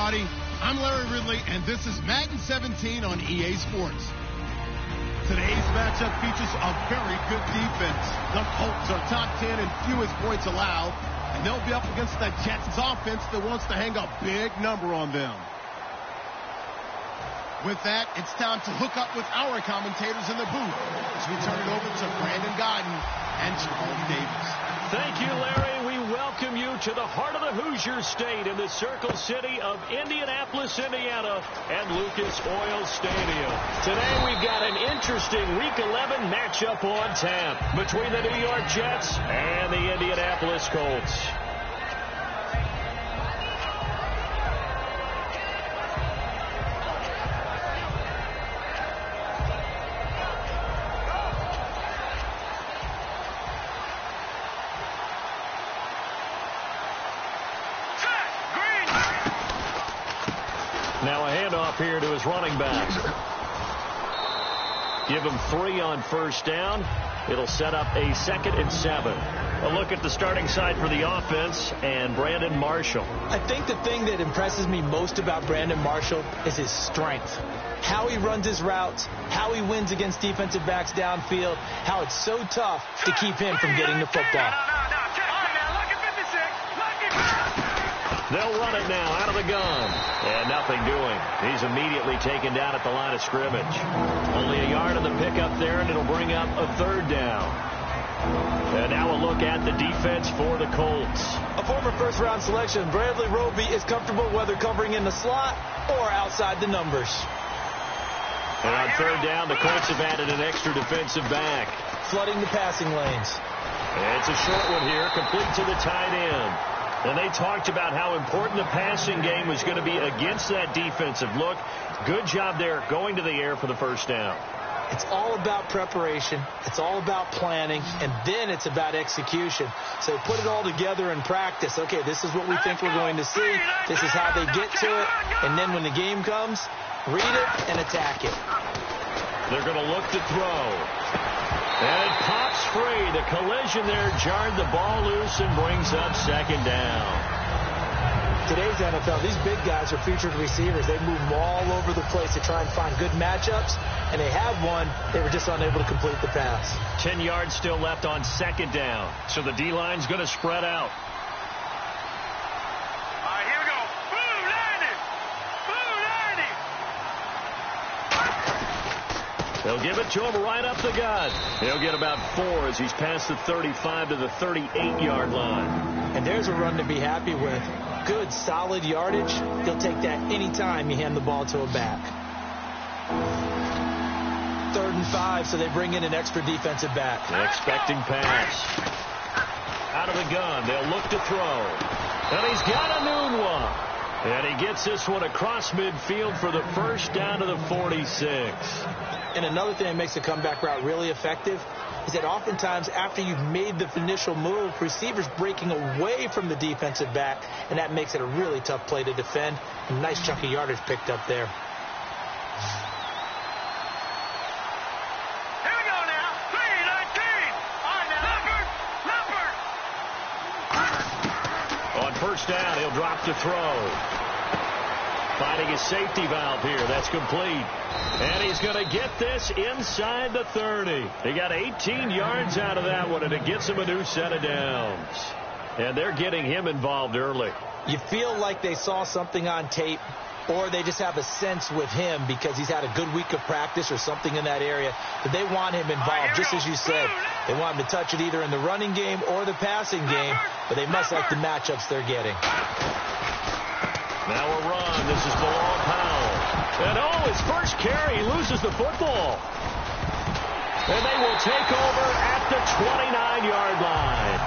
everybody. I'm Larry Ridley, and this is Madden 17 on EA Sports. Today's matchup features a very good defense. The Colts are top 10 in fewest points allowed, and they'll be up against the Jets' offense that wants to hang a big number on them. With that, it's time to hook up with our commentators in the booth as we turn it over to Brandon Godden and Charles Davis. Thank you, Larry. We welcome you to the heart of the Hoosier State in the Circle City of Indianapolis, Indiana, and Lucas Oil Stadium. Today, we've got an interesting Week 11 matchup on tap between the New York Jets and the Indianapolis Colts. Now a handoff here to his running back. Give him 3 on first down. It'll set up a 2nd and 7. A look at the starting side for the offense and Brandon Marshall. I think the thing that impresses me most about Brandon Marshall is his strength. How he runs his routes, how he wins against defensive backs downfield, how it's so tough to keep him from getting the football. They'll run it now out of the gun. And nothing doing. He's immediately taken down at the line of scrimmage. Only a yard on the pickup there, and it'll bring up a 3rd down. And now a look at the defense for the Colts. A former first-round selection, Bradley Roby is comfortable whether covering in the slot or outside the numbers. And on 3rd down, the Colts have added an extra defensive back. Flooding the passing lanes. And it's a short one here, complete to the tight end. And they talked about how important the passing game was going to be against that defensive look. Good job there going to the air for the first down. It's all about preparation. It's all about planning. And then it's about execution. So put it all together in practice. Okay, this is what we think we're going to see. This is how they get to it. And then when the game comes, read it and attack it. They're going to look to throw. And it pops free. The collision there jarred the ball loose and brings up 2nd down. Today's NFL, these big guys are featured receivers. They move them all over the place to try and find good matchups, and they had one. They were just unable to complete the pass. 10 yards still left on 2nd down, so the D-line's going to spread out. All right, here we go. Boom, landing. They'll give it to him right up the gut. He'll get about 4 as he's past the 35 to the 38-yard line. And there's a run to be happy with. Good, solid yardage. He'll take that anytime you hand the ball to a back. 3rd and 5, so they bring in an extra defensive back. Expecting pass. Out of the gun. They'll look to throw. And he's got a noon one. And he gets this one across midfield for the first down to the 46. And another thing that makes the comeback route really effective is that oftentimes after you've made the initial move, receivers breaking away from the defensive back, and that makes it a really tough play to defend. A nice chunk of yardage picked up there. Here we go now. 3-19. All right, now. Leopard. On first down, he'll drop to throw. Finding his safety valve here. That's complete. And he's going to get this inside the 30. He got 18 yards out of that one, and it gets him a new set of downs. And they're getting him involved early. You feel like they saw something on tape, or they just have a sense with him because he's had a good week of practice or something in that area, that they want him involved, just as you said. They want him to touch it either in the running game or the passing game, but they must like the matchups they're getting. Now a run. This is Bilal Powell. And his first carry, he loses the football. And they will take over at the 29-yard line.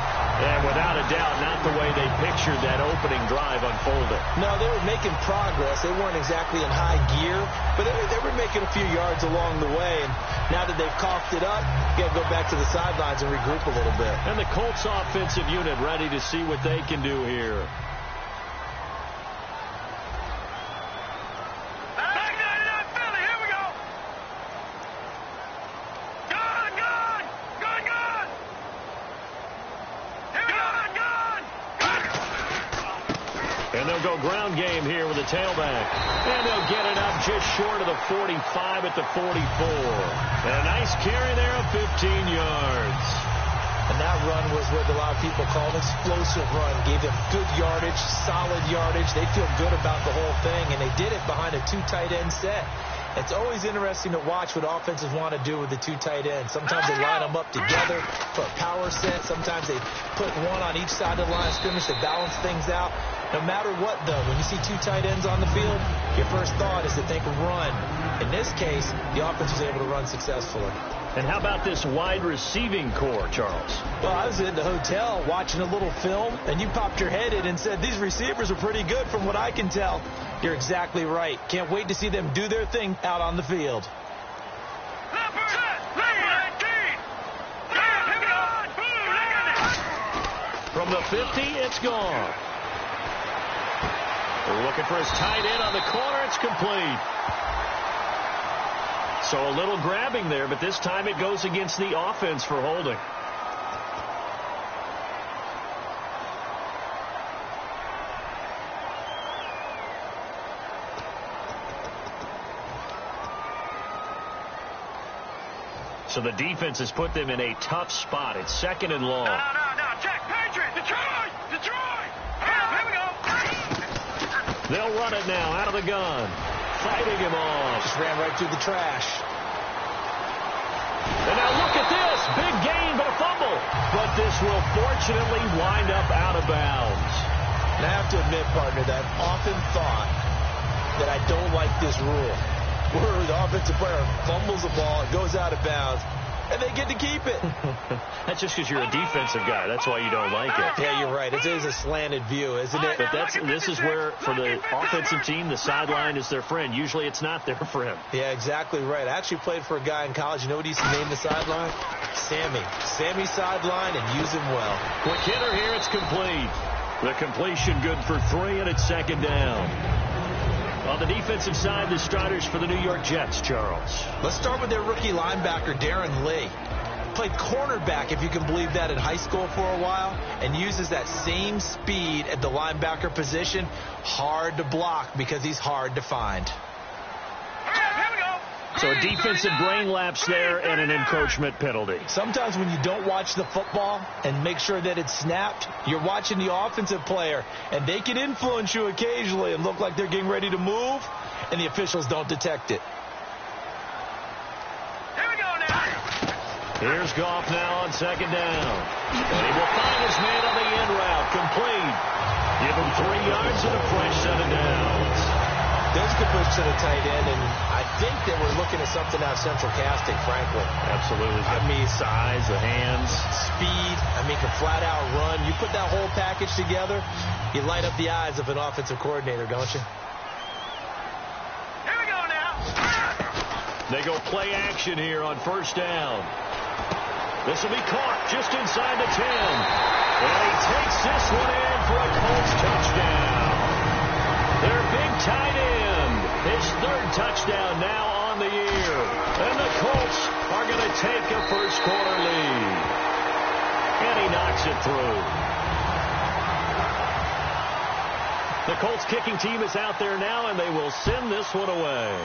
And without a doubt, not the way they pictured that opening drive unfolded. No, they were making progress. They weren't exactly in high gear, but they were making a few yards along the way. And now that they've coughed it up, you got to go back to the sidelines and regroup a little bit. And the Colts offensive unit ready to see what they can do here. ground game here with the tailback. And they'll get it up just short of the 45 at the 44. And a nice carry there of 15 yards. And that run was what a lot of people call an explosive run. Gave them good yardage, solid yardage. They feel good about the whole thing, and they did it behind a 2 tight end set. It's always interesting to watch what offenses want to do with the 2 tight ends. Sometimes they line them up together for a power set. Sometimes they put one on each side of the line of scrimmage to balance things out. No matter what, though, when you see 2 tight ends on the field, your first thought is to think run. In this case, the offense was able to run successfully. And how about this wide receiving core, Charles? Well, I was in the hotel watching a little film, and you popped your head in and said, these receivers are pretty good from what I can tell. You're exactly right. Can't wait to see them do their thing out on the field. From the 50, it's gone. They're looking for his tight end on the corner. It's complete. So a little grabbing there, but this time it goes against the offense for holding. So the defense has put them in a tough spot. It's 2nd and long. No, Jack, Patriot, Detroit. Here we go. They'll run it now out of the gun. Fighting him off. Just ran right through the trash. And now look at this. Big gain, but a fumble. But this will fortunately wind up out of bounds. And I have to admit, partner, that I've often thought that I don't like this rule, where the offensive player fumbles the ball, it goes out of bounds, and they get to keep it. That's just because you're a defensive guy. That's why you don't like it. Yeah, you're right. It is a slanted view, isn't it? But this is where, for the offensive team, the sideline is their friend. Usually it's not their friend. Yeah, exactly right. I actually played for a guy in college. You know what he used to name the sideline? Sammy. Sammy sideline, and use him well. Quick hitter here. It's complete. The completion good for 3, and it's 2nd down. On the defensive side, the starters for the New York Jets, Charles. Let's start with their rookie linebacker, Darren Lee. Played cornerback, if you can believe that, in high school for a while, and uses that same speed at the linebacker position. Hard to block because he's hard to find. So a defensive brain lapse there and an encroachment penalty. Sometimes when you don't watch the football and make sure that it's snapped, you're watching the offensive player, and they can influence you occasionally and look like they're getting ready to move, and the officials don't detect it. Here we go now. Here's Goff now on 2nd down. And he will find his man on the end route. Complete. Give him 3 yards and a fresh set of downs. There's good push to the tight end, and I think they were looking at something out of central casting, frankly. Absolutely. I mean, size, the hands. Speed, can flat out run. You put that whole package together, you light up the eyes of an offensive coordinator, don't you? Here we go now. They go play action here on 1st down. This will be caught just inside the 10. And he takes this one in for a Colts touchdown. Their big tight end, his 3rd touchdown now on the year. And the Colts are going to take a first-quarter lead. And he knocks it through. The Colts kicking team is out there now, and they will send this one away.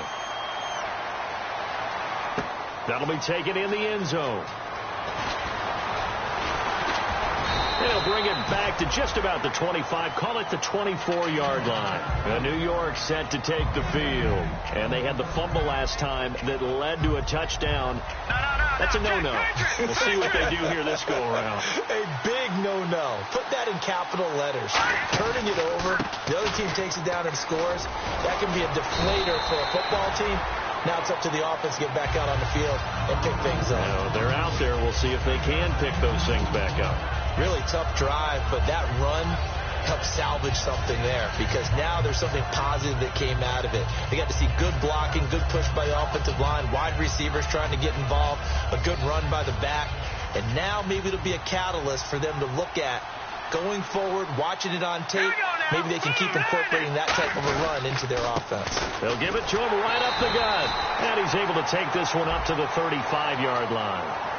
That'll be taken in the end zone. They'll bring it back to just about the 25. Call it the 24-yard line. New York set to take the field. And they had the fumble last time that led to a touchdown. That's a no-no. We'll see what they do here this go-around. A big no-no. Put that in capital letters. Turning it over. The other team takes it down and scores. That can be a deflator for a football team. Now it's up to the offense to get back out on the field and pick things up. They're out there. We'll see if they can pick those things back up. Really tough drive, but that run helped salvage something there because now there's something positive that came out of it. They got to see good blocking, good push by the offensive line, wide receivers trying to get involved, a good run by the back, and now maybe it'll be a catalyst for them to look at going forward, watching it on tape. Maybe they can keep incorporating that type of a run into their offense. They'll give it to him right up the gut, and he's able to take this one up to the 35-yard line.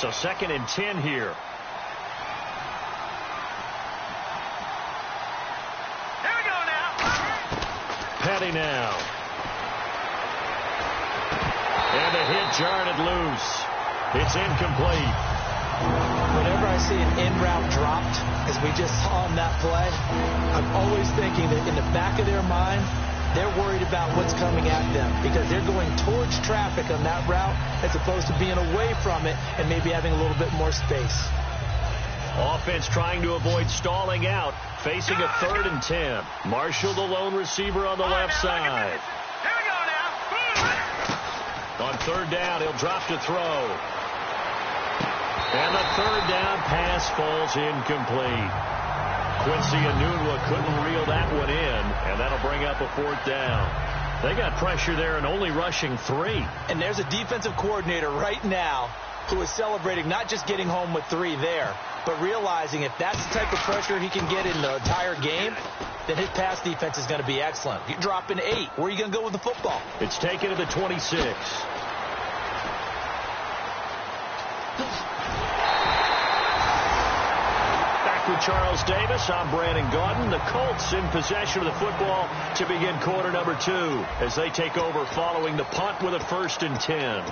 So 2nd and 10 here. Here we go now. Petty now. And the hit jarred it loose. It's incomplete. Whenever I see an in route dropped, as we just saw on that play, I'm always thinking that in the back of their mind, they're worried about what's coming at them because they're going towards traffic on that route as opposed to being away from it and maybe having a little bit more space. Offense trying to avoid stalling out, facing a 3rd and 10. Marshall, the lone receiver on the left side. Here we go now. On 3rd down, he'll drop to throw. And the 3rd down pass falls incomplete. Quincy Enunwa couldn't reel that one in, and that'll bring up a 4th down. They got pressure there and only rushing 3. And there's a defensive coordinator right now who is celebrating not just getting home with 3 there, but realizing if that's the type of pressure he can get in the entire game, then his pass defense is going to be excellent. You're dropping 8. Where are you going to go with the football? It's taken to the 26. With Charles Davis, I'm Brandon Gaudin. The Colts in possession of the football to begin quarter number 2 as they take over following the punt with a 1st and 10.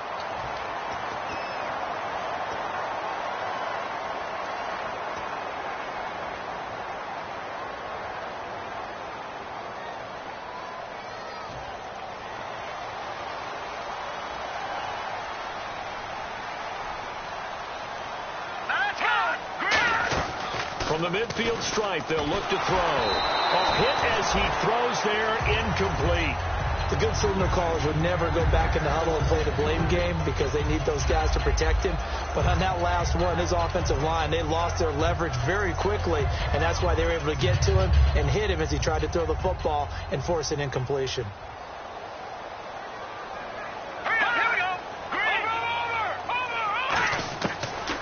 From the midfield stripe, they'll look to throw. A hit as he throws there, incomplete. The good signal callers would never go back in the huddle and play the blame game because they need those guys to protect him. But on that last one, his offensive line, they lost their leverage very quickly, and that's why they were able to get to him and hit him as he tried to throw the football and force an incompletion.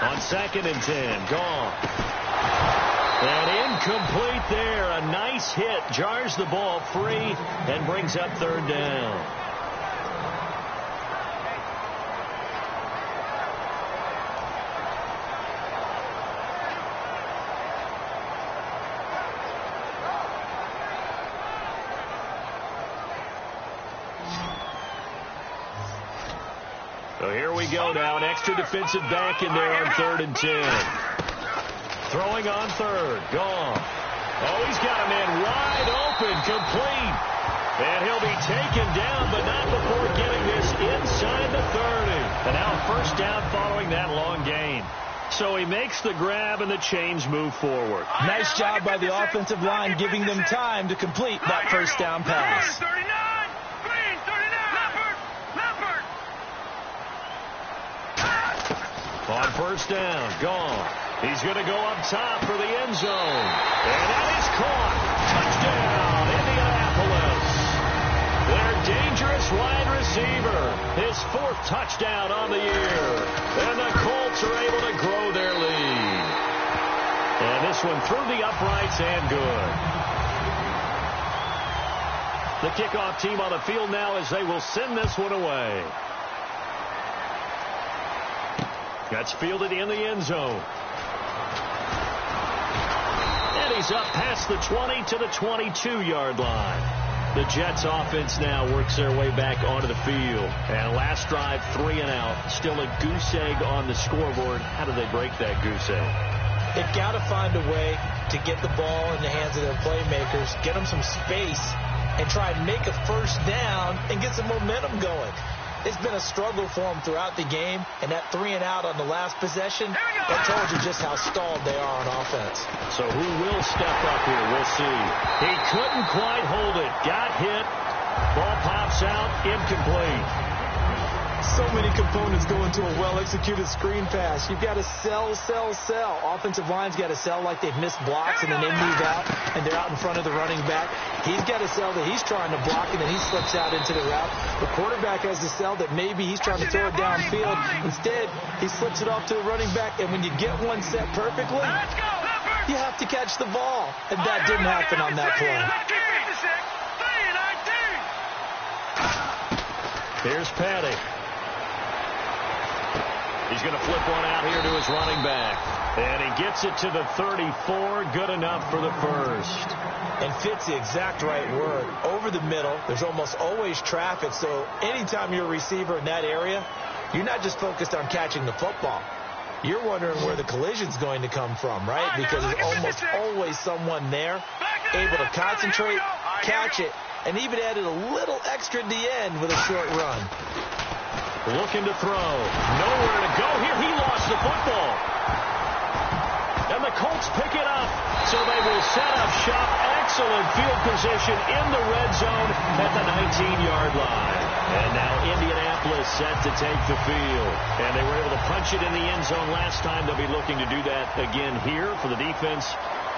On 2nd and 10, gone. And incomplete there. A nice hit. Jars the ball free and brings up 3rd down. So here we go now. An extra defensive back in there on 3rd and 10. Throwing on 3rd. Gone. Oh, he's got a man wide open. Complete. And he'll be taken down, but not before getting this inside the 30. And now 1st down following that long gain. So he makes the grab and the chains move forward. Nice job by the offensive line giving them time to complete that 1st down pass. 39. Green, 39. On 1st down. Gone. He's going to go up top for the end zone. And that is caught. Touchdown, Indianapolis. Their dangerous wide receiver. His 4th touchdown on the year. And the Colts are able to grow their lead. And this one through the uprights and good. The kickoff team on the field now as they will send this one away. That's fielded in the end zone. And he's up past the 20 to the 22-yard line. The Jets offense now works their way back onto the field. And last drive, 3 and out. Still a goose egg on the scoreboard. How do they break that goose egg? They've got to find a way to get the ball in the hands of their playmakers, get them some space, and try and make a 1st down and get some momentum going. It's been a struggle for them throughout the game, and that 3 and out on the last possession, that told you just how stalled they are on offense. So who will step up here? We'll see. He couldn't quite hold it. Got hit. Ball pops out. Incomplete. So many components go into a well-executed screen pass. You've got to sell. Offensive line's got to sell like they've missed blocks, and then they move out, and they're out in front of the running back. He's got to sell that he's trying to block, and then he slips out into the route. The quarterback has to sell that maybe he's trying to throw it downfield. Instead, he slips it off to the running back, and when you get one set perfectly, you have to catch the ball. And that didn't happen on that play. Here's Petty. He's going to flip one out here to his running back. And he gets it to the 34. Good enough for the first. And fits the exact right word. Over the middle, there's almost always traffic. So anytime you're a receiver in that area, you're not just focused on catching the football. You're wondering where the collision's going to come from, right? Because there's almost always someone there able to concentrate, catch it, and even added a little extra at the end with a short run. Looking to throw. Nowhere to go here. He lost the football. And the Colts pick it up. So they will set up shop. Excellent field position in the red zone at the 19-yard line. And now Indianapolis set to take the field. And they were able to punch it in the end zone last time. They'll be looking to do that again here for the defense.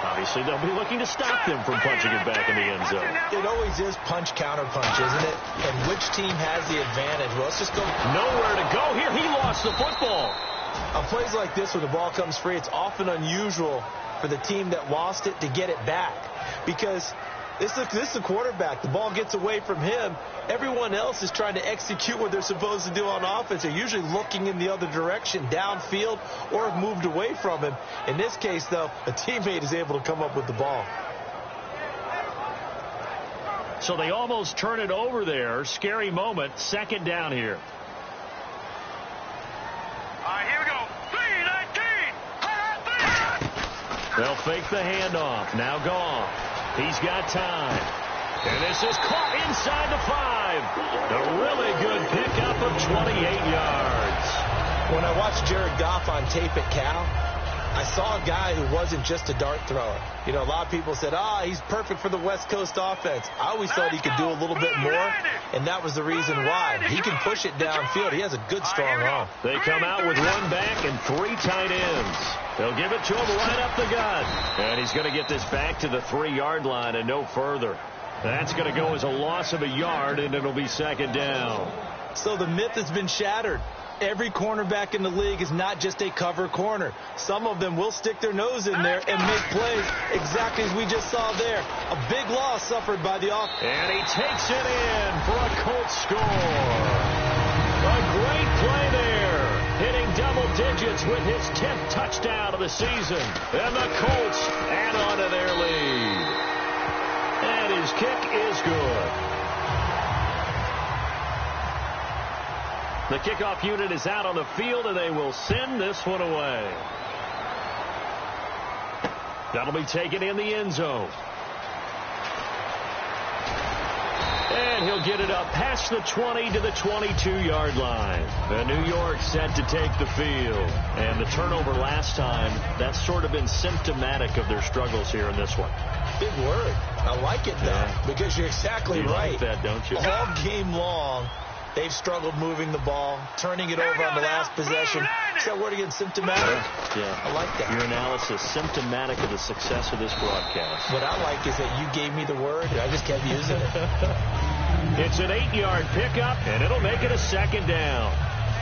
Obviously, they'll be looking to stop them from punching it back in the end zone. It always is punch, counter punch, isn't it? And which team has the advantage? Well, let's just go. Nowhere to go here. He lost the football. On plays like this, when the ball comes free, it's often unusual for the team that lost it to get it back. Because this is the quarterback. The ball gets away from him. Everyone else is trying to execute what they're supposed to do on offense. They're usually looking in the other direction, downfield, or have moved away from him. In this case, though, a teammate is able to come up with the ball. So they almost turn it over there. Scary moment. Second down here. All right, here we go. 3-19. They'll fake the handoff. Now gone. He's got time. And this is caught inside the 5. A really good pickup of 28 yards. When I watched Jared Goff on tape at Cal, I saw a guy who wasn't just a dart thrower. You know, a lot of people said, he's perfect for the West Coast offense. I always thought he could do a little bit more, and that was the reason why. He can push it downfield. He has a good, strong arm. They come out with one back and 3 tight ends. They'll give it to him right up the gut. And he's going to get this back to the 3-yard line and no further. That's going to go as a loss of a yard, and it'll be second down. So the myth has been shattered. Every cornerback in the league is not just a cover corner. Some of them will stick their nose in there and make plays exactly as we just saw there. A big loss suffered by the offense. And he takes it in for a Colts score. A great play there. Hitting double digits with his 10th touchdown of the season. And the Colts add on to their lead. And his kick is good. The kickoff unit is out on the field, and they will send this one away. That'll be taken in the end zone. And he'll get it up past the 20 to the 22-yard line. The New York set to take the field. And the turnover last time, that's sort of been symptomatic of their struggles here in this one. Big word. I like it, though, because you're exactly right. You like that, don't you? All game long, they've struggled moving the ball, turning it over on the last possession. Is that word again, symptomatic? Yeah. I like that. Your analysis, symptomatic of the success of this broadcast. What I like is that you gave me the word, and I just kept using it. It's an 8-yard pickup, and it'll make it a second down.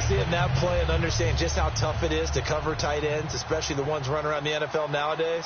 Seeing that play and understand just how tough it is to cover tight ends, especially the ones running around the NFL nowadays,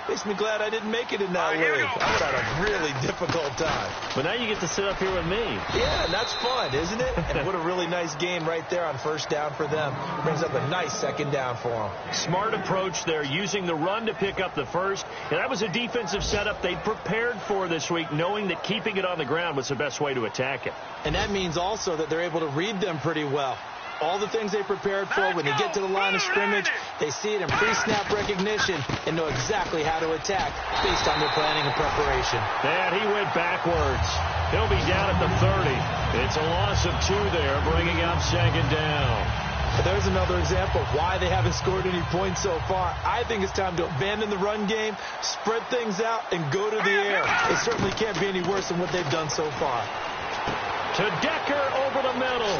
makes me glad I didn't make it in that league. I would have had a really difficult time. But now you get to sit up here with me. Yeah, and that's fun, isn't it? And what a really nice game right there on first down for them. Brings up a nice second down for them. Smart approach there, using the run to pick up the first. And that was a defensive setup they prepared for this week, knowing that keeping it on the ground was the best way to attack it. And that means also that they're able to read them pretty well. All the things they prepared for, when they get to the line of scrimmage, they see it in pre-snap recognition and know exactly how to attack based on their planning and preparation. And he went backwards. He'll be down at the 30. It's a loss of 2 there, bringing up second down. But there's another example of why they haven't scored any points so far. I think it's time to abandon the run game, spread things out, and go to the air. It certainly can't be any worse than what they've done so far. To Decker over the middle.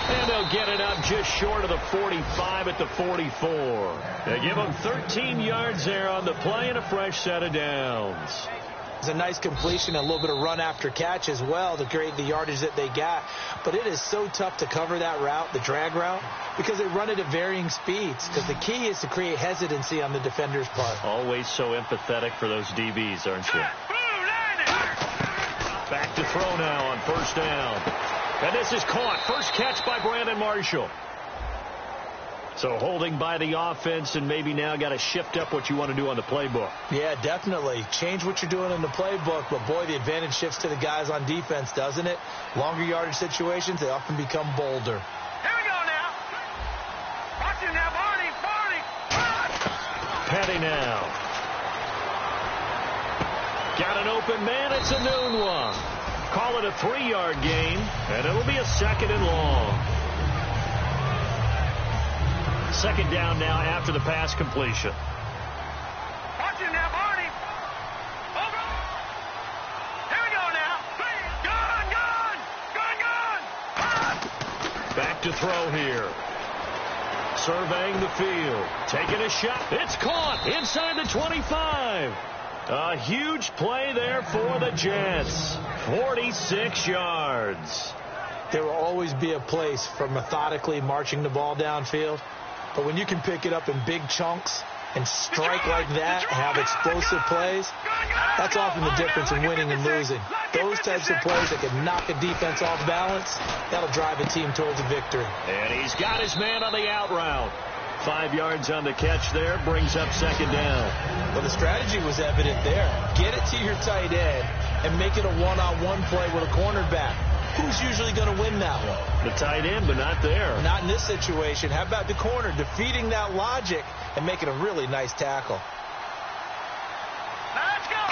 And they'll get it up just short of the 45 at the 44. They give them 13 yards there on the play and a fresh set of downs. It's a nice completion, a little bit of run after catch as well to create the yardage that they got. But it is so tough to cover that route, the drag route, because they run it at varying speeds. Because the key is to create hesitancy on the defender's part. Always so empathetic for those DBs, aren't you? Back to throw now on first down. And this is caught. First catch by Brandon Marshall. So holding by the offense, and maybe now got to shift up what you want to do on the playbook. Yeah, definitely. Change what you're doing in the playbook, but boy, the advantage shifts to the guys on defense, doesn't it? Longer yardage situations, they often become bolder. Here we go now. Watch him now, Barney. Petty now. Got an open man. It's a noon one. Call it a 3-yard gain, and it'll be a 2nd and long. 2nd down now after the pass completion. Watch him now, Barney. Over. Here we go now. Gun. Back to throw here. Surveying the field. Taking a shot. It's caught inside the 25. A huge play there for the Jets. 46 yards. There will always be a place for methodically marching the ball downfield. But when you can pick it up in big chunks and strike like that, have explosive plays, that's often the difference in winning and losing. Those types of plays that can knock a defense off balance, that'll drive a team towards a victory. And he's got his man on the out route. 5 yards on the catch there, brings up 2nd down. Well, the strategy was evident there. Get it to your tight end and make it a one-on-one play with a cornerback. Who's usually going to win that one? The tight end, but not there. Not in this situation. How about the corner defeating that logic and making a really nice tackle? Let's go.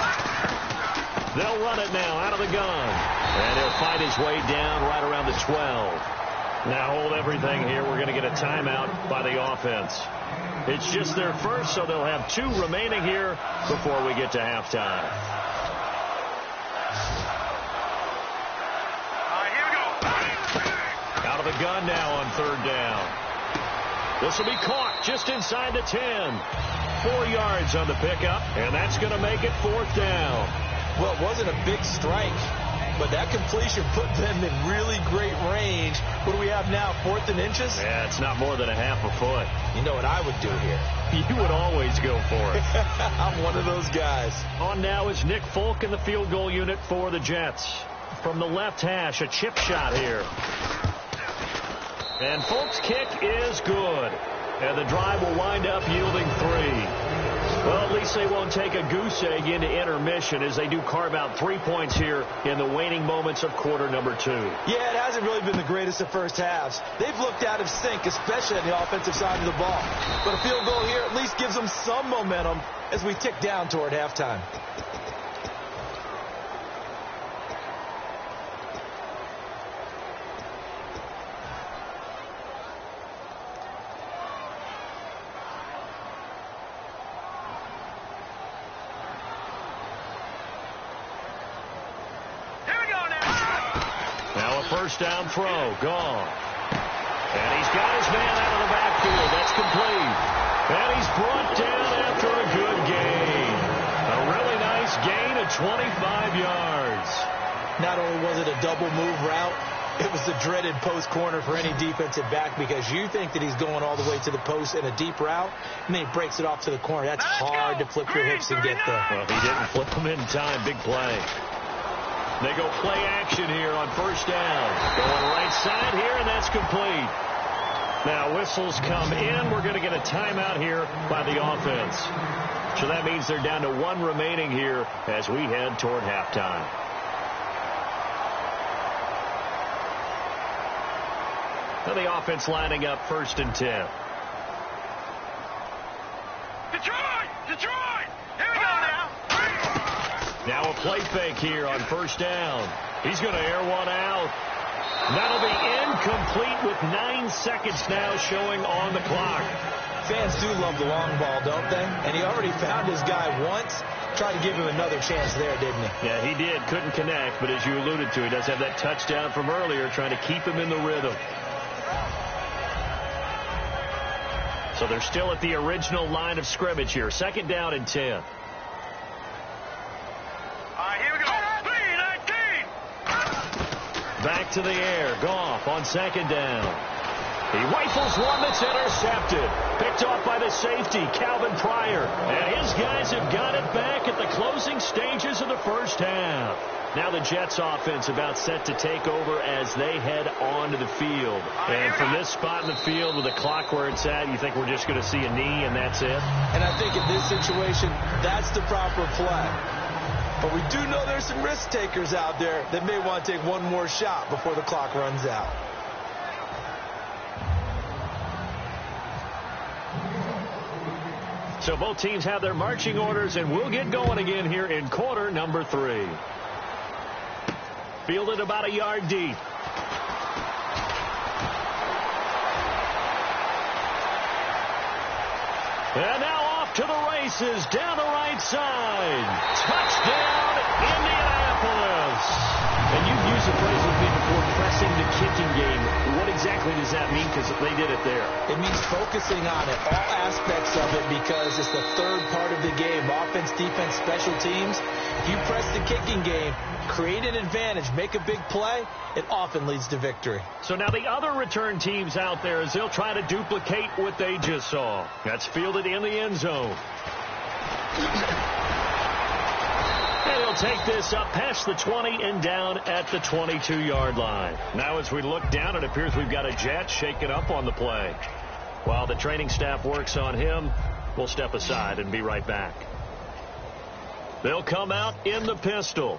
They'll run it now out of the gun. And he'll find his way down right around the 12. Now hold everything here. We're going to get a timeout by the offense. It's just their first, so they'll have 2 remaining here before we get to halftime. Here we go. Out of the gun now on 3rd down. This will be caught just inside the 10. 4 yards on the pickup, and that's going to make it 4th down. Well, it wasn't a big strike, but that completion put them in really great range. What do we have now, 4th and inches? Yeah, it's not more than a half a foot. You know what I would do here? You would always go for it. I'm one of those guys. On now is Nick Folk in the field goal unit for the Jets. From the left hash, a chip shot here. And Folk's kick is good. And the drive will wind up yielding 3. Well, at least they won't take a goose egg into intermission as they do carve out 3 points here in the waning moments of quarter number 2. Yeah, it hasn't really been the greatest of first halves. They've looked out of sync, especially on the offensive side of the ball. But a field goal here at least gives them some momentum as we tick down toward halftime. First down throw, gone. And he's got his man out of the backfield. That's complete. And he's brought down after a good gain. A really nice gain of 25 yards. Not only was it a double move route, it was the dreaded post corner for any defensive back because you think that he's going all the way to the post in a deep route, and then he breaks it off to the corner. That's hard to flip your hips and get there. Well, he didn't flip them in time. Big play. They go play action here on first down. Going right side here, and that's complete. Now whistles come in. We're going to get a timeout here by the offense. So that means they're down to 1 remaining here as we head toward halftime. Now the offense lining up 1st and 10. Detroit! Detroit! Here we go now. Now a play fake here on first down. He's going to air one out. That'll be incomplete with 9 seconds now showing on the clock. Fans do love the long ball, don't they? And he already found his guy once. Tried to give him another chance there, didn't he? Yeah, he did. Couldn't connect, but as you alluded to, he does have that touchdown from earlier trying to keep him in the rhythm. So they're still at the original line of scrimmage here. 2nd down and 10. Here we go. 3-19. Back to the air. Goff on 2nd down. He rifles one that's intercepted. Picked picked off by the safety, Calvin Pryor. And his guys have got it back at the closing stages of the first half. Now the Jets offense about set to take over as they head onto the field. And from this spot in the field with the clock where it's at, you think we're just going to see a knee and that's it? And I think in this situation, that's the proper play. But we do know there's some risk takers out there that may want to take one more shot before the clock runs out. So both teams have their marching orders, and we'll get going again here in quarter number 3. Fielded about a yard deep. And now off to the races down the right side. Touchdown, Indianapolis. And you've used the phrase with me before, pressing the kicking game. What exactly does that mean? Because they did it there. It means focusing on it, all aspects of it, because it's the third part of the game. Offense, defense, special teams. If you press the kicking game, create an advantage, make a big play, it often leads to victory. So now the other return teams out there as they'll try to duplicate what they just saw. That's fielded in the end zone. And he'll take this up past the 20 and down at the 22-yard line. Now as we look down, it appears we've got a Jet shaking up on the play. While the training staff works on him, we'll step aside and be right back. They'll come out in the pistol.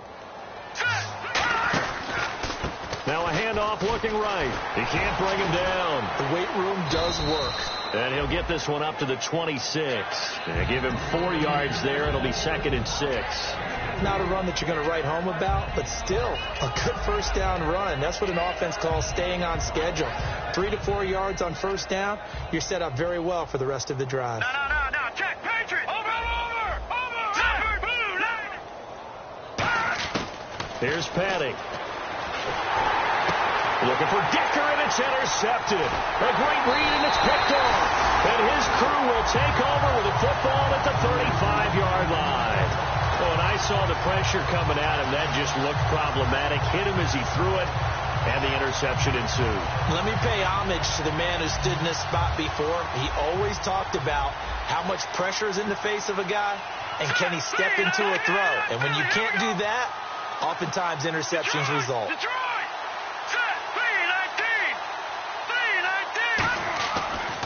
Now a handoff looking right. He can't bring him down. The weight room does work. And he'll get this one up to the 26. And give him 4 yards there. It'll be 2nd and 6. Not a run that you're going to write home about, but still a good first down run. That's what an offense calls staying on schedule. 3 to 4 yards on first down. You're set up very well for the rest of the drive. No. Check. Patriot. Over. Blue line. Here's Patty. Looking for Decker, and it's intercepted. A great read, and it's picked off. And his crew will take over with the football at the 35-yard line. Oh, and I saw the pressure coming at him. That just looked problematic. Hit him as he threw it, and the interception ensued. Let me pay homage to the man who stood in this spot before. He always talked about how much pressure is in the face of a guy, and can he step into a throw. And when you can't do that, oftentimes interceptions result.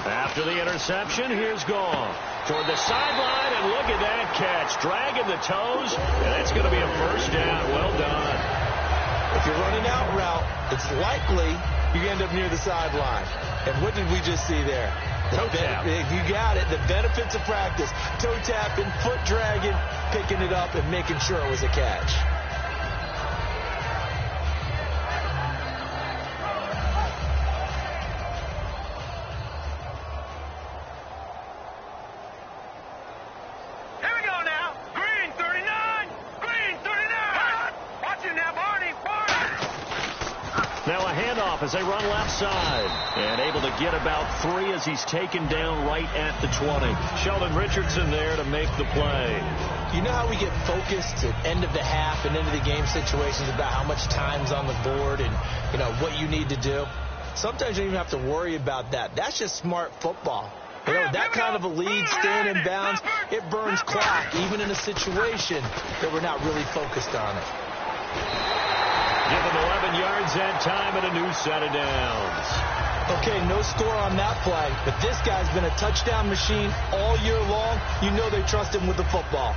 After the interception, here's Gone. Toward the sideline, and look at that catch. Dragging the toes, and that's going to be a first down. Well done. If you're running out route, it's likely you end up near the sideline. And what did we just see there? Toe tap. You got it. The benefits of practice. Toe tapping, foot dragging, picking it up, and making sure it was a catch. As they run left side. And able to get about 3 as he's taken down right at the 20. Sheldon Richardson there to make the play. You know how we get focused at end of the half and into the game situations about how much time's on the board and, you know, what you need to do? Sometimes you don't even have to worry about that. That's just smart football. You know, that kind of a lead, staying in bounds, it burns clock, even in a situation that we're not really focused on it. Give him 11 yards that time and a new set of downs. Okay, no score on that play, but this guy's been a touchdown machine all year long. You know they trust him with the football.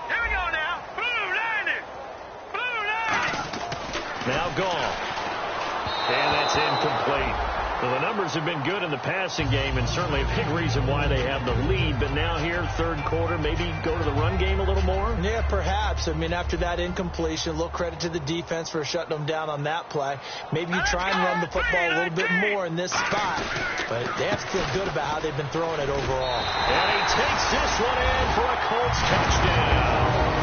Here we go now. Blue line. Now Gone. And that's incomplete. Well, the numbers have been good in the passing game, and certainly a big reason why they have the lead. But now here, third quarter, maybe go to the run game a little more? Yeah, perhaps. I mean, after that incompletion, a little credit to the defense for shutting them down on that play. Maybe you try and run the football a little bit more in this spot. But they have to feel good about how they've been throwing it overall. And he takes this one in for a Colts touchdown.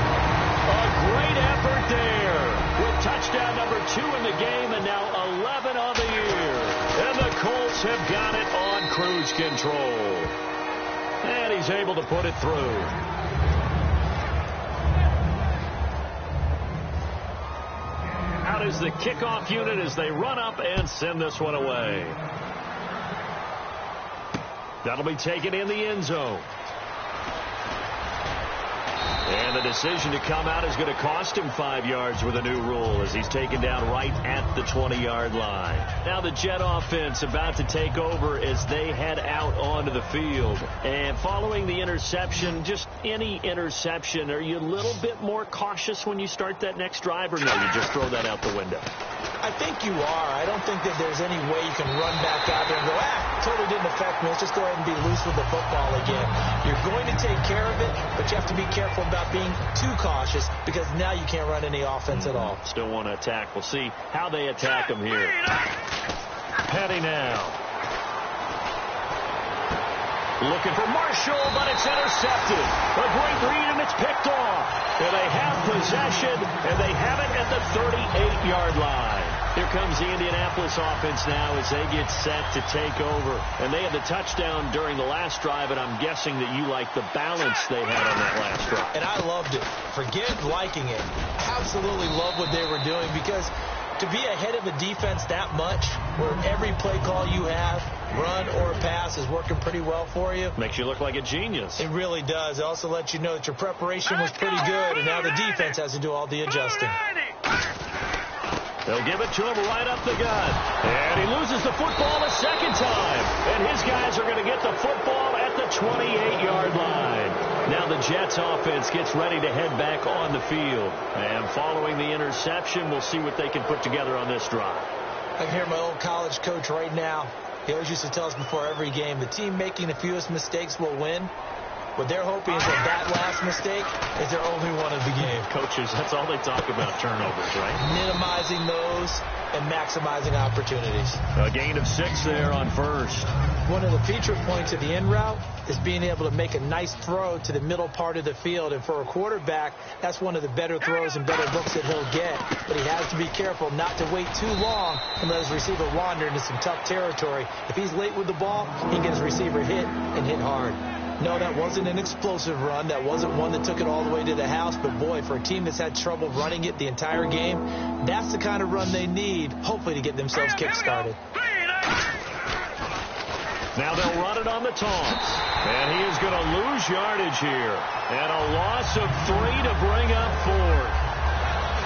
A great effort there with touchdown number 2 in the game and now 11 on the year. And the Colts have got it on cruise control. And he's able to put it through. Out is the kickoff unit as they run up and send this one away. That'll be taken in the end zone. And the decision to come out is going to cost him 5 yards with a new rule as he's taken down right at the 20-yard line. Now the Jet offense about to take over as they head out onto the field. And following the interception, just any interception, are you a little bit more cautious when you start that next drive, or no, you just throw that out the window? I think you are. I don't think that there's any way you can run back out there and go, totally didn't affect me. Let's just go ahead and be loose with the football again. You're going to take care of it, but you have to be careful about being too cautious because now you can't run any offense at all. Still want to attack. We'll see how they attack him here. Petty now. Looking for Marshall, but it's intercepted. A great read, and it's picked off. And they have possession, and they have it at the 38-yard line. Here comes the Indianapolis offense now as they get set to take over. And they had the touchdown during the last drive, and I'm guessing that you like the balance they had on that last drive. And I loved it. Forget liking it. Absolutely love what they were doing because to be ahead of a defense that much, where every play call you have, run or pass, is working pretty well for you. Makes you look like a genius. It really does. It also lets you know that your preparation was pretty good, and now the defense has to do all the adjusting. They'll give it to him right up the gut. And he loses the football a second time. And his guys are going to get the football at the 28-yard line. Now the Jets offense gets ready to head back on the field. And following the interception, we'll see what they can put together on this drive. I can hear my old college coach right now. He always used to tell us before every game, the team making the fewest mistakes will win. What they're hoping is that last mistake is their only one of the game. Coaches, that's all they talk about, turnovers, right? Minimizing those and maximizing opportunities. A gain of 6 there on first. One of the feature points of the in route is being able to make a nice throw to the middle part of the field. And for a quarterback, that's one of the better throws and better looks that he'll get. But he has to be careful not to wait too long and let his receiver wander into some tough territory. If he's late with the ball, he can get his receiver hit and hit hard. No, that wasn't an explosive run. That wasn't one that took it all the way to the house. But, boy, for a team that's had trouble running it the entire game, that's the kind of run they need, hopefully, to get themselves kick-started. Now they'll run it on the taunts. And he is going to lose yardage here. And a loss of 3 to bring up 4.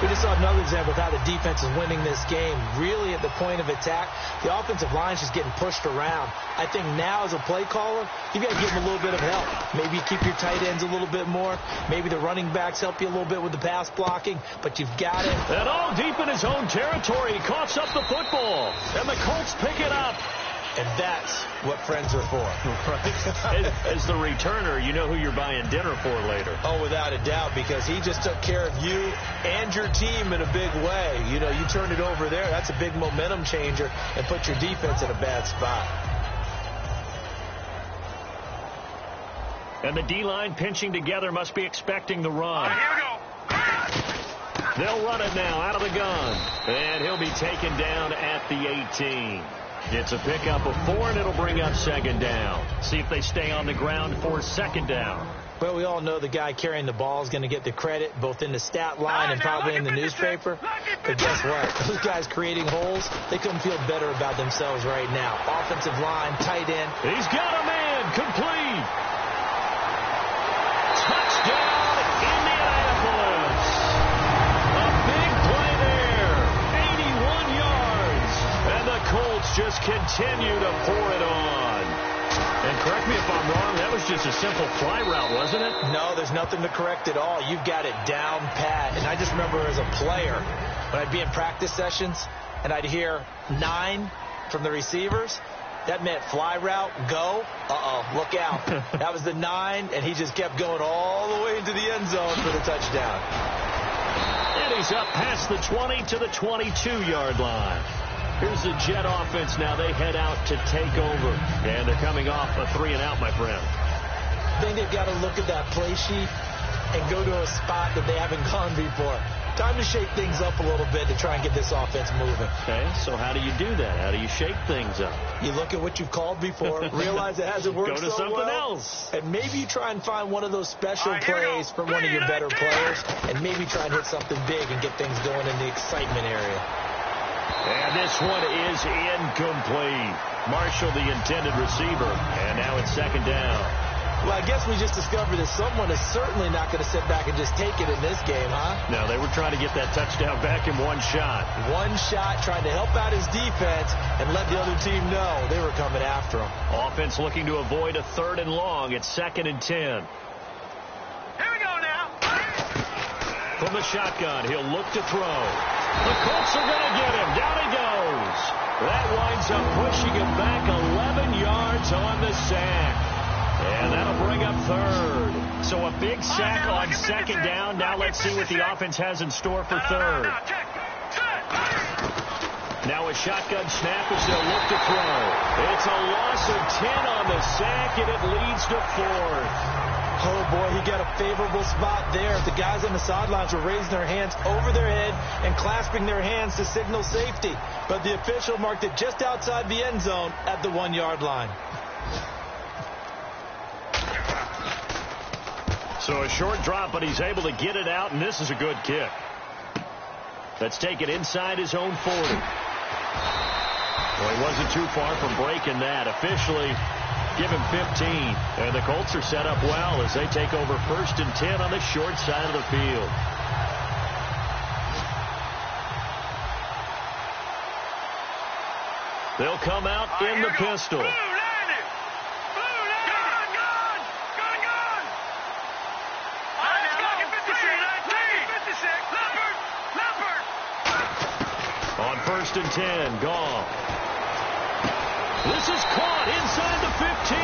We just saw another example of how the defense is winning this game. Really at the point of attack, the offensive line is just getting pushed around. I think now as a play caller, you've got to give them a little bit of help. Maybe keep your tight ends a little bit more. Maybe the running backs help you a little bit with the pass blocking. But you've got it. And all deep in his own territory. He coughs up the football. And the Colts pick it up. And that's what friends are for. Right. As the returner, you know who you're buying dinner for later. Oh, without a doubt, because he just took care of you and your team in a big way. You know, you turned it over there. That's a big momentum changer and put your defense in a bad spot. And the D-line pinching together must be expecting the run. Here we go. They'll run it now out of the gun. And he'll be taken down at the 18. It's a pickup of 4, and it'll bring up second down. See if they stay on the ground for second down. Well, we all know the guy carrying the ball is going to get the credit, both in the stat line and probably in the newspaper. But guess what? Those guys creating holes, they couldn't feel better about themselves right now. Offensive line, tight end. He's got a man. Complete. Touchdown, Indianapolis. A big play there. 81 yards. And the Colts just continue to pour it on. And correct me if I'm wrong, that was just a simple fly route, wasn't it? No, there's nothing to correct at all. You've got it down pat. And I just remember as a player, when I'd be in practice sessions, and I'd hear 9 from the receivers, that meant fly route, go, look out. That was the 9, and he just kept going all the way into the end zone for the touchdown. And he's up past the 20 to the 22-yard line. Here's the Jet offense now. They head out to take over. And they're coming off a 3-and-out, my friend. I think they've got to look at that play sheet and go to a spot that they haven't gone before. Time to shake things up a little bit to try and get this offense moving. Okay, so how do you do that? How do you shake things up? You look at what you've called before, realize it hasn't worked Go to so something well, else. and maybe you try and find one of those special plays from one of your better players, and maybe try and hit something big and get things going in the excitement area. And this one is incomplete. Marshall, the intended receiver, and now it's second down. Well, I guess we just discovered that someone is certainly not going to sit back and just take it in this game, huh? No, they were trying to get that touchdown back in one shot. One shot, trying to help out his defense and let the other team know they were coming after him. Offense looking to avoid a 3rd and long. It's 2nd and 10. Here we go now. From the shotgun, he'll look to throw. The Colts are going to get him. Down he goes. That winds up pushing him back 11 yards on the sack. And that'll bring up 3rd. So a big sack on 2nd down. Now let's see what the offense has in store for 3rd. Now a shotgun snap as they'll look to throw. It's a loss of 10 on the sack, and it leads to 4th. Oh, boy, he got a favorable spot there. The guys on the sidelines were raising their hands over their head and clasping their hands to signal safety. But the official marked it just outside the end zone at the 1-yard line. So a short drop, but he's able to get it out, and this is a good kick. Let's take it inside his own 40. Well, he wasn't too far from breaking that. Officially, give him 15. And the Colts are set up well as they take over 1st and 10 on the short side of the field. They'll come out in the pistol. On 1st and 10, Goff. This is caught inside the 15.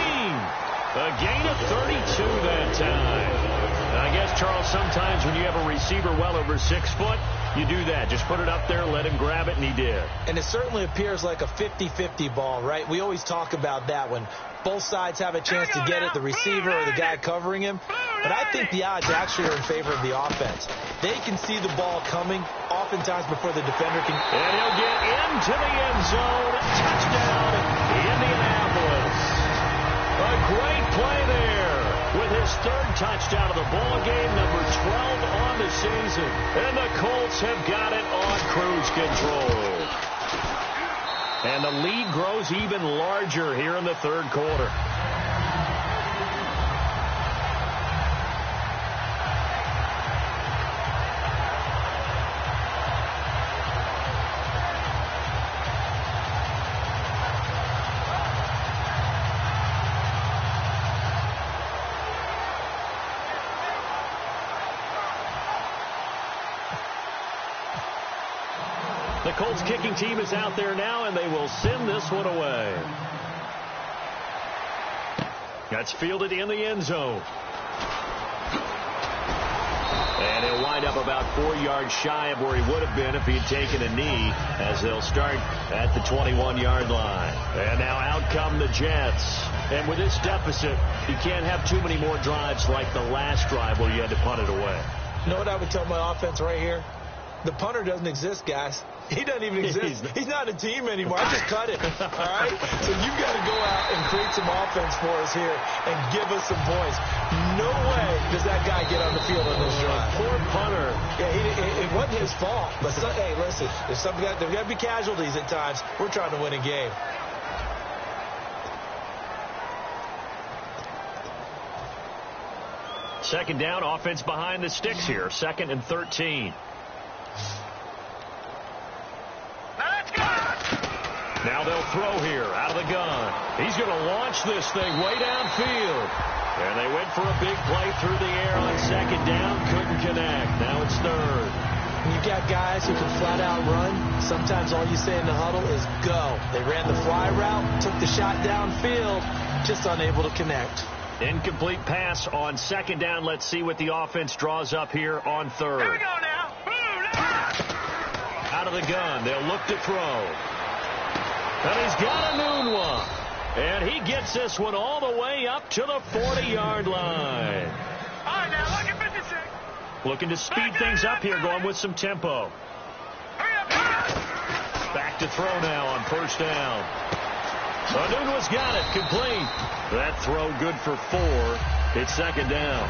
A gain of 32 that time. I guess, Charles, sometimes when you have a receiver well over 6 foot, you do that. Just put it up there, let him grab it, and he did. And it certainly appears like a 50-50 ball, right? We always talk about that when both sides have a chance to get it, the receiver or the guy covering him. But I think the odds actually are in favor of the offense. They can see the ball coming oftentimes before the defender can. And he'll get into the end zone. Touchdown, Indianapolis. A great play there with his 3rd touchdown of the ball game, number 12 on the season. And the Colts have got it on cruise control. And the lead grows even larger here in the 3rd quarter. The Colts kicking team is out there now, and they will send this one away. That's fielded in the end zone. And he'll wind up about 4 yards shy of where he would have been if he had taken a knee, as they'll start at the 21-yard line. And now out come the Jets. And with this deficit, you can't have too many more drives like the last drive where you had to punt it away. You know what I would tell my offense right here? The punter doesn't exist, guys. He doesn't even exist. He's not a team anymore. I just cut it. All right? So you've got to go out and create some offense for us here and give us some points. No way does that guy get on the field on this drive. Poor punter. Yeah, it wasn't his fault. But hey, listen, there's got to be casualties at times. We're trying to win a game. Second down, offense behind the sticks here. 2nd and 13. Now they'll throw here out of the gun. He's going to launch this thing way downfield. And they went for a big play through the air on 2nd down. Couldn't connect. Now it's 3rd. When you've got guys who can flat out run, sometimes all you say in the huddle is go. They ran the fly route, took the shot downfield, just unable to connect. Incomplete pass on 2nd down. Let's see what the offense draws up here on 3rd. Here we go now. Out of the gun. They'll look to throw. And he's got a noon one. And he gets this one all the way up to the 40-yard line. All right, now, look at 56. Looking to speed things up here, going with some tempo. Back to throw now on first down. Anunua's got it, complete. That throw good for 4. It's second down.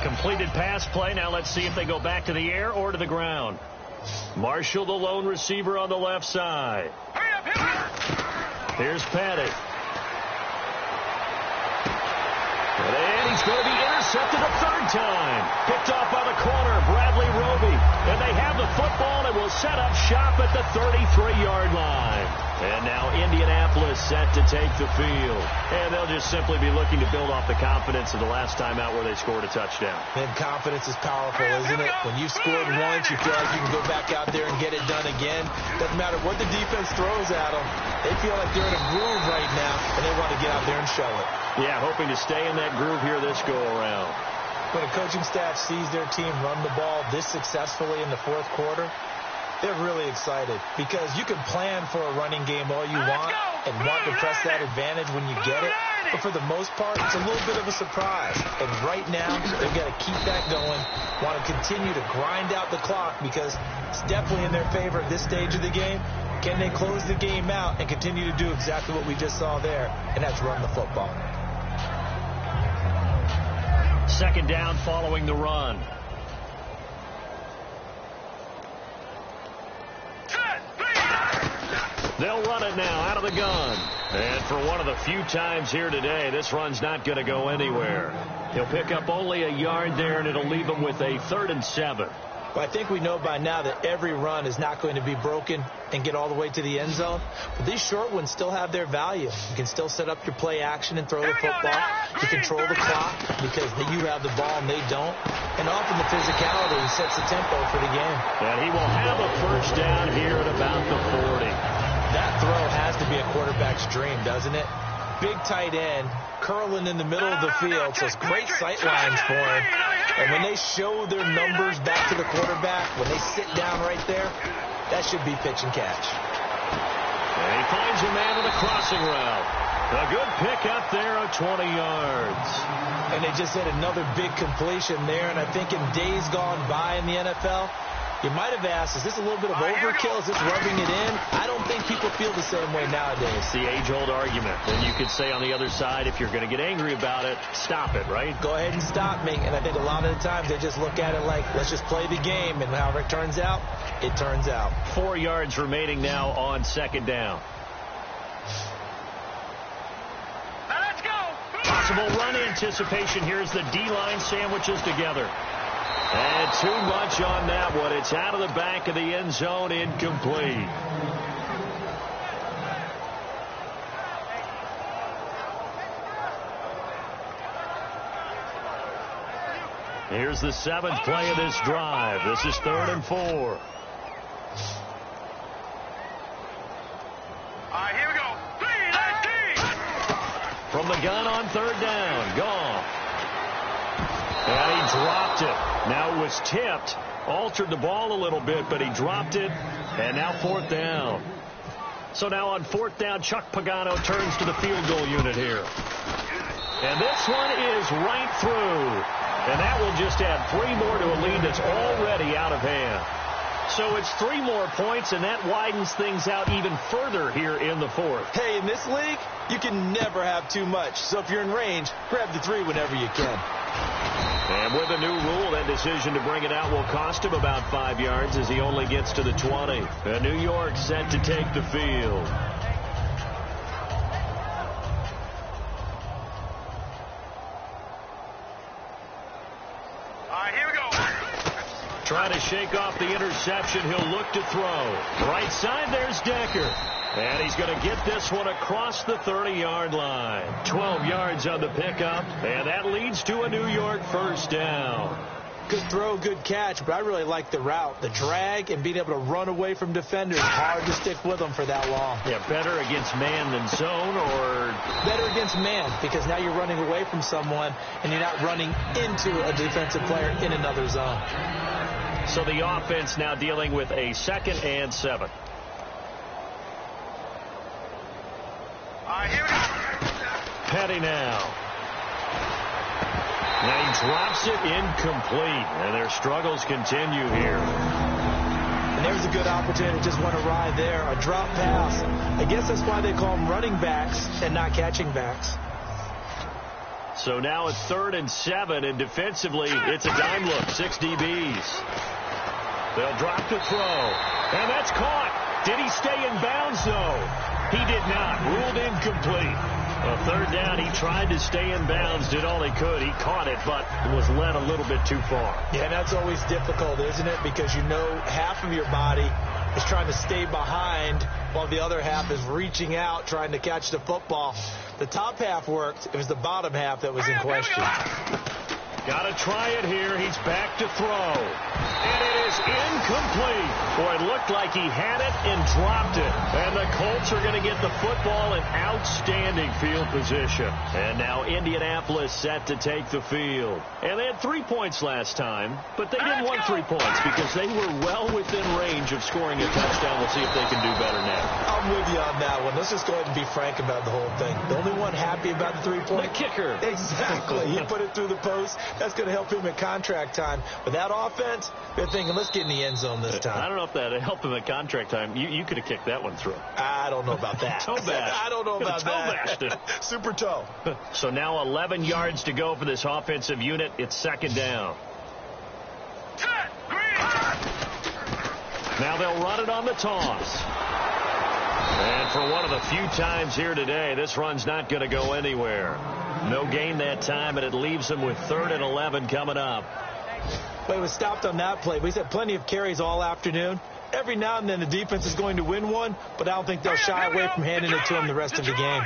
Completed pass play. Now let's see if they go back to the air or to the ground. Marshall, the lone receiver on the left side. Here's Petty. And he's going to be intercepted a third time. Picked off by the corner, Bradley Roby. And they have the football and will set up shop at the 33-yard line. And now Indianapolis set to take the field. And they'll just simply be looking to build off the confidence of the last time out where they scored a touchdown. And confidence is powerful, isn't it? When you've scored once, you feel like you can go back out there and get it done again. Doesn't matter what the defense throws at them. They feel like they're in a groove right now, and they want to get out there and show it. Yeah, hoping to stay in that groove here this go-around. When a coaching staff sees their team run the ball this successfully in the fourth quarter, they're really excited because you can plan for a running game all you want and want to press that advantage when you get it. But for the most part, it's a little bit of a surprise. And right now, they've got to keep that going, want to continue to grind out the clock because it's definitely in their favor at this stage of the game. Can they close the game out and continue to do exactly what we just saw there, and that's run the football. Second down following the run. They'll run it now out of the gun. And for one of the few times here today, this run's not going to go anywhere. He'll pick up only a yard there, and it'll leave him with a 3rd and 7. Well, I think we know by now that every run is not going to be broken and get all the way to the end zone. But these short ones still have their value. You can still set up your play action and throw the football. You control the clock because you have the ball and they don't. And often the physicality sets the tempo for the game. And he will have a first down here at about the 40. That throw has to be a quarterback's dream, doesn't it? Big tight end, curling in the middle of the field, so it's great sight lines for him. And when they show their numbers back to the quarterback, when they sit down right there, that should be pitch and catch. And he finds a man with a crossing route. A good pick up there of 20 yards. And they just had another big completion there, and I think in days gone by in the NFL, you might have asked, is this a little bit of overkill? Is this rubbing it in? I don't think people feel the same way nowadays. It's the age-old argument. And you could say on the other side, if you're going to get angry about it, stop it, right? Go ahead and stop me. And I think a lot of the times they just look at it like, let's just play the game. And however it turns out, it turns out. 4 yards remaining now on second down. Let's go. Possible run anticipation here as the D-line sandwiches together. And too much on that one. It's out of the back of the end zone, incomplete. Here's the 7th play of this drive. This is 3rd and 4. All right, here we go. From the gun on 3rd down. Gone. And he dropped it. Now it was tipped. Altered the ball a little bit, but he dropped it. And now 4th down. So now on 4th down, Chuck Pagano turns to the field goal unit here. And this one is right through. And that will just add 3 more to a lead that's already out of hand. So it's 3 more points, and that widens things out even further here in the 4th. Hey, in this league, you can never have too much. So if you're in range, grab the 3 whenever you can. And with a new rule, that decision to bring it out will cost him about 5 yards as he only gets to the 20. And New York set to take the field. Trying to shake off the interception. He'll look to throw. Right side, there's Decker. And he's going to get this one across the 30-yard line. 12 yards on the pickup. And that leads to a New York first down. Good throw, good catch, but I really like the route. The drag and being able to run away from defenders. Hard to stick with them for that long. Yeah, better against man than zone, or? Better against man, because now you're running away from someone and you're not running into a defensive player in another zone. So the offense now dealing with a 2nd and 7. Here we go. Petty now. Now he drops it incomplete, and their struggles continue here. And there's a good opportunity. Just want to ride there. A drop pass. I guess that's why they call them running backs and not catching backs. So now it's 3rd and 7, and defensively, it's a dime look. 6 DBs. They'll drop the throw, and that's caught. Did he stay in bounds, though? He did not. Ruled incomplete. A 3rd down, he tried to stay in bounds, did all he could. He caught it, but was led a little bit too far. Yeah, that's always difficult, isn't it? Because you know half of your body is trying to stay behind while the other half is reaching out, trying to catch the football. The top half worked. It was the bottom half that was in question. Got to try it here. He's back to throw. And it is incomplete. Boy, it looked like he had it and dropped it. And the Colts are going to get the football in outstanding field position. And now Indianapolis set to take the field. And they had 3 points last time, but they didn't want 3 points because they were well within range of scoring a touchdown. We'll see if they can do better now. I'm with you on that one. Let's just go ahead and be frank about the whole thing. The only one happy about the 3-point? The kicker. Exactly. He put it through the post. That's going to help him at contract time. But that offense, they're thinking, let's get in the end zone this time. I don't know if that helped him at contract time. You could have kicked that one through. I don't know about that. Toe bash. I don't know about that. Toe bashed it. Super toe. So now 11 yards to go for this offensive unit. It's 2nd down. Now they'll run it on the toss. And for one of the few times here today, this run's not going to go anywhere. No gain that time, and it leaves them with 3rd and 11 coming up. Well, it was stopped on that play. He's had plenty of carries all afternoon. Every now and then the defense is going to win one, but I don't think they'll shy away from handing it to him the rest of the game.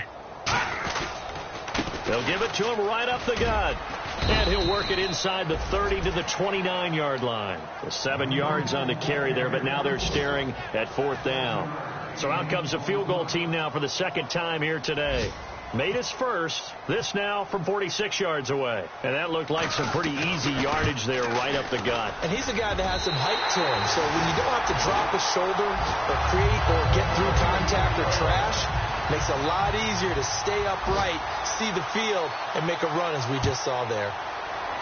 They'll give it to him right up the gut. And he'll work it inside the 30 to the 29-yard line. 7 yards on the carry there, but now they're staring at 4th down. So out comes a field goal team now for the 2nd time here today. Made his first. This now from 46 yards away. And that looked like some pretty easy yardage there right up the gut. And he's a guy that has some height to him. So when you don't have to drop his shoulder or create or get through contact or trash, makes it a lot easier to stay upright, see the field, and make a run as we just saw there.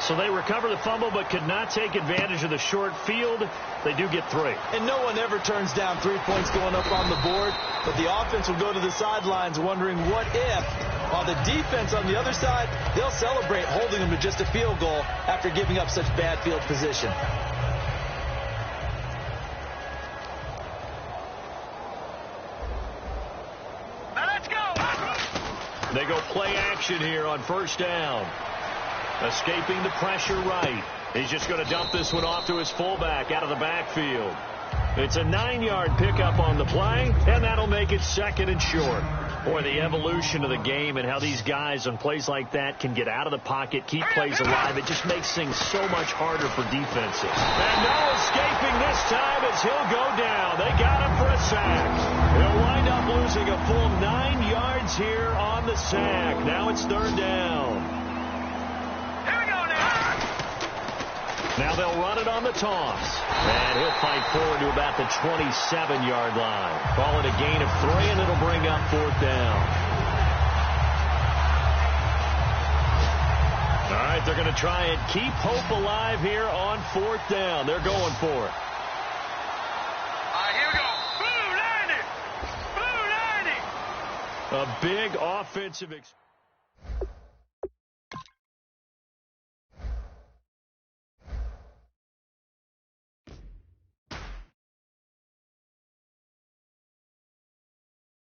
So they recover the fumble but could not take advantage of the short field. They do get 3. And no one ever turns down 3 points going up on the board, but the offense will go to the sidelines wondering what if, while the defense on the other side, they'll celebrate holding them to just a field goal after giving up such bad field position. Now let's go. They go play action here on 1st down. Escaping the pressure right. He's just going to dump this one off to his fullback out of the backfield. It's a 9-yard pickup on the play, and that'll make it 2nd and short. Boy, the evolution of the game and how these guys on plays like that can get out of the pocket, keep plays alive, it just makes things so much harder for defenses. And no escaping this time as he'll go down. They got him for a sack. They'll wind up losing a full 9 yards here on the sack. Now it's 3rd down. Now they'll run it on the toss. And he'll fight forward to about the 27-yard line. Call it a gain of 3, and it'll bring up 4th down. All right, they're going to try and keep hope alive here on 4th down. They're going for it. Here we go. Blue 90. Blue 90. A big offensive experience.